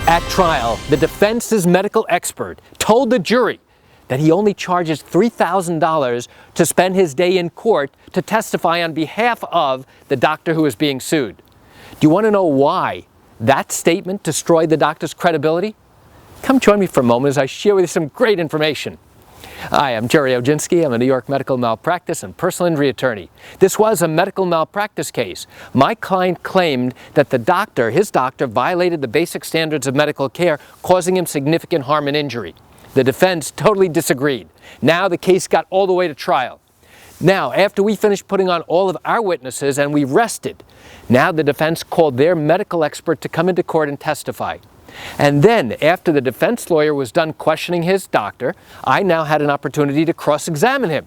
At trial, the defense's medical expert told the jury that he only charges $3,000 to spend his day in court to testify on behalf of the doctor who is being sued. Do you want to know why that statement destroyed the doctor's credibility? Come join me for a moment as I share with you some great information. Hi, I'm Gerry Oginski. I'm a New York medical malpractice and personal injury attorney. This was a medical malpractice case. My client claimed that his doctor, violated the basic standards of medical care, causing him significant harm and injury. The defense totally disagreed. Now the case got all the way to trial. Now, after we finished putting on all of our witnesses and we rested, now the defense called their medical expert to come into court and testify. And then, after the defense lawyer was done questioning his doctor, I now had an opportunity to cross-examine him.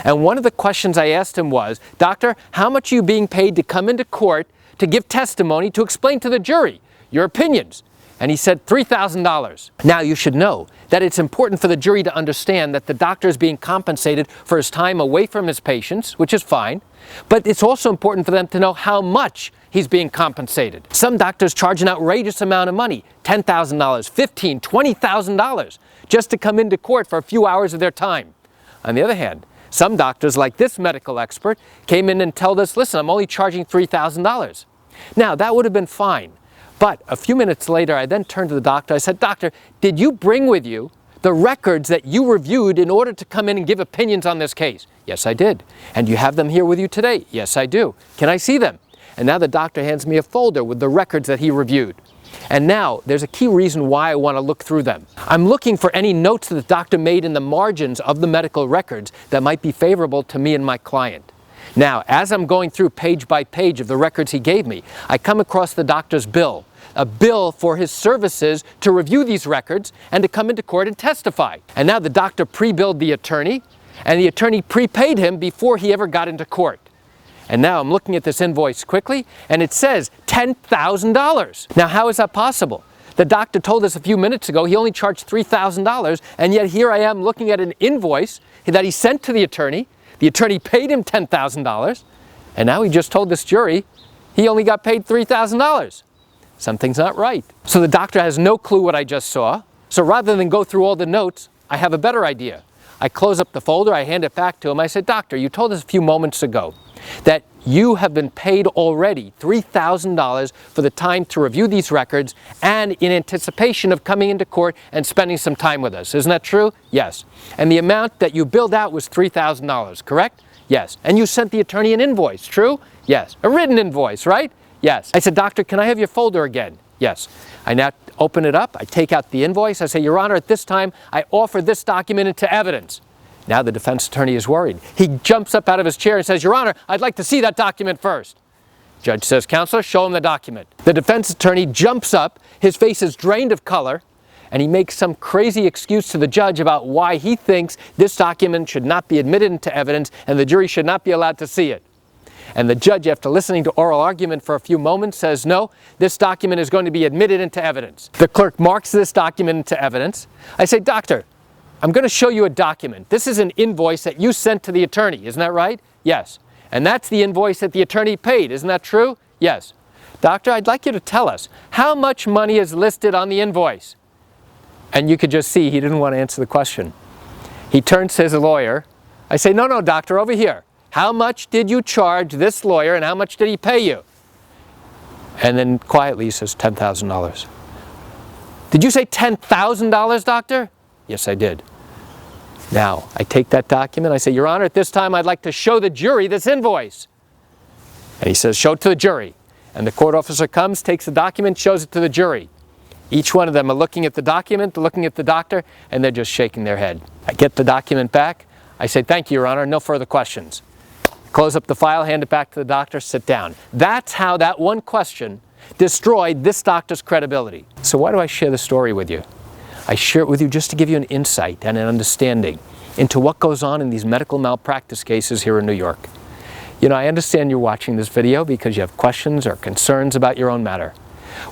And one of the questions I asked him was, "Doctor, how much are you being paid to come into court to give testimony to explain to the jury your opinions?" And he said $3,000. Now you should know that it's important for the jury to understand that the doctor is being compensated for his time away from his patients, which is fine, but it's also important for them to know how much he's being compensated. Some doctors charge an outrageous amount of money, $10,000, $15,000, $20,000, just to come into court for a few hours of their time. On the other hand, some doctors, like this medical expert, came in and told us, "Listen, I'm only charging $3,000. Now, that would have been fine. But a few minutes later, I then turned to the doctor. I said, "Doctor, did you bring with you the records that you reviewed in order to come in and give opinions on this case?" "Yes, I did." "And you have them here with you today?" "Yes, I do." "Can I see them?" And now the doctor hands me a folder with the records that he reviewed. And now there's a key reason why I want to look through them. I'm looking for any notes that the doctor made in the margins of the medical records that might be favorable to me and my client. Now, as I'm going through page by page of the records he gave me, I come across the doctor's bill, a bill for his services to review these records and to come into court and testify. And now the doctor pre-billed the attorney, and the attorney prepaid him before he ever got into court. And now I'm looking at this invoice quickly, and it says $10,000. Now, how is that possible? The doctor told us a few minutes ago he only charged $3,000, and yet here I am looking at an invoice that he sent to the attorney. The attorney paid him $10,000, and now he just told this jury he only got paid $3,000. Something's not right. So the doctor has no clue what I just saw. So rather than go through all the notes, I have a better idea. I close up the folder, I hand it back to him. I said, "Doctor, you told us a few moments ago that you have been paid already $3,000 for the time to review these records and in anticipation of coming into court and spending some time with us. Isn't that true?" "Yes." "And the amount that you billed out was $3,000, correct?" "Yes." "And you sent the attorney an invoice, true?" "Yes." "A written invoice, right?" "Yes." I said, "Doctor, can I have your folder again?" "Yes." I now open it up, I take out the invoice, I say, "Your Honor, at this time, I offer this document into evidence." Now the defense attorney is worried. He jumps up out of his chair and says, "Your Honor, I'd like to see that document first." Judge says, "Counselor, show him the document." The defense attorney jumps up, his face is drained of color, and he makes some crazy excuse to the judge about why he thinks this document should not be admitted into evidence and the jury should not be allowed to see it. And the judge, after listening to oral argument for a few moments, says, "No, this document is going to be admitted into evidence." The clerk marks this document into evidence. I say, "Doctor, I'm going to show you a document. This is an invoice that you sent to the attorney. Isn't that right?" "Yes." "And that's the invoice that the attorney paid. Isn't that true?" "Yes." "Doctor, I'd like you to tell us how much money is listed on the invoice." And you could just see he didn't want to answer the question. He turns to his lawyer. I say, "No, doctor, over here. How much did you charge this lawyer and how much did he pay you?" And then quietly he says, $10,000. "Did you say $10,000, doctor?" "Yes, I did." Now, I take that document, I say, "Your Honor, at this time I'd like to show the jury this invoice." And he says, "Show it to the jury." And the court officer comes, takes the document, shows it to the jury. Each one of them are looking at the document, looking at the doctor, and they're just shaking their head. I get the document back. I say, "Thank you, Your Honor, no further questions." Close up the file, hand it back to the doctor, sit down. That's how that one question destroyed this doctor's credibility. So why do I share the story with you? I share it with you just to give you an insight and an understanding into what goes on in these medical malpractice cases here in New York. You know, I understand you're watching this video because you have questions or concerns about your own matter.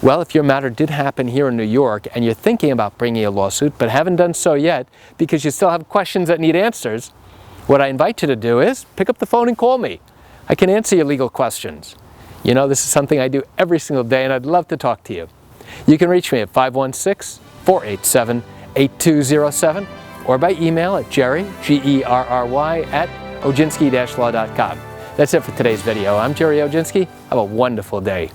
Well, if your matter did happen here in New York and you're thinking about bringing a lawsuit but haven't done so yet because you still have questions that need answers, what I invite you to do is pick up the phone and call me. I can answer your legal questions. You know, this is something I do every single day and I'd love to talk to you. You can reach me at 516-487-8207 or by email at Gerry, Gerry, at oginski-law.com. That's it for today's video. I'm Gerry Oginski. Have a wonderful day.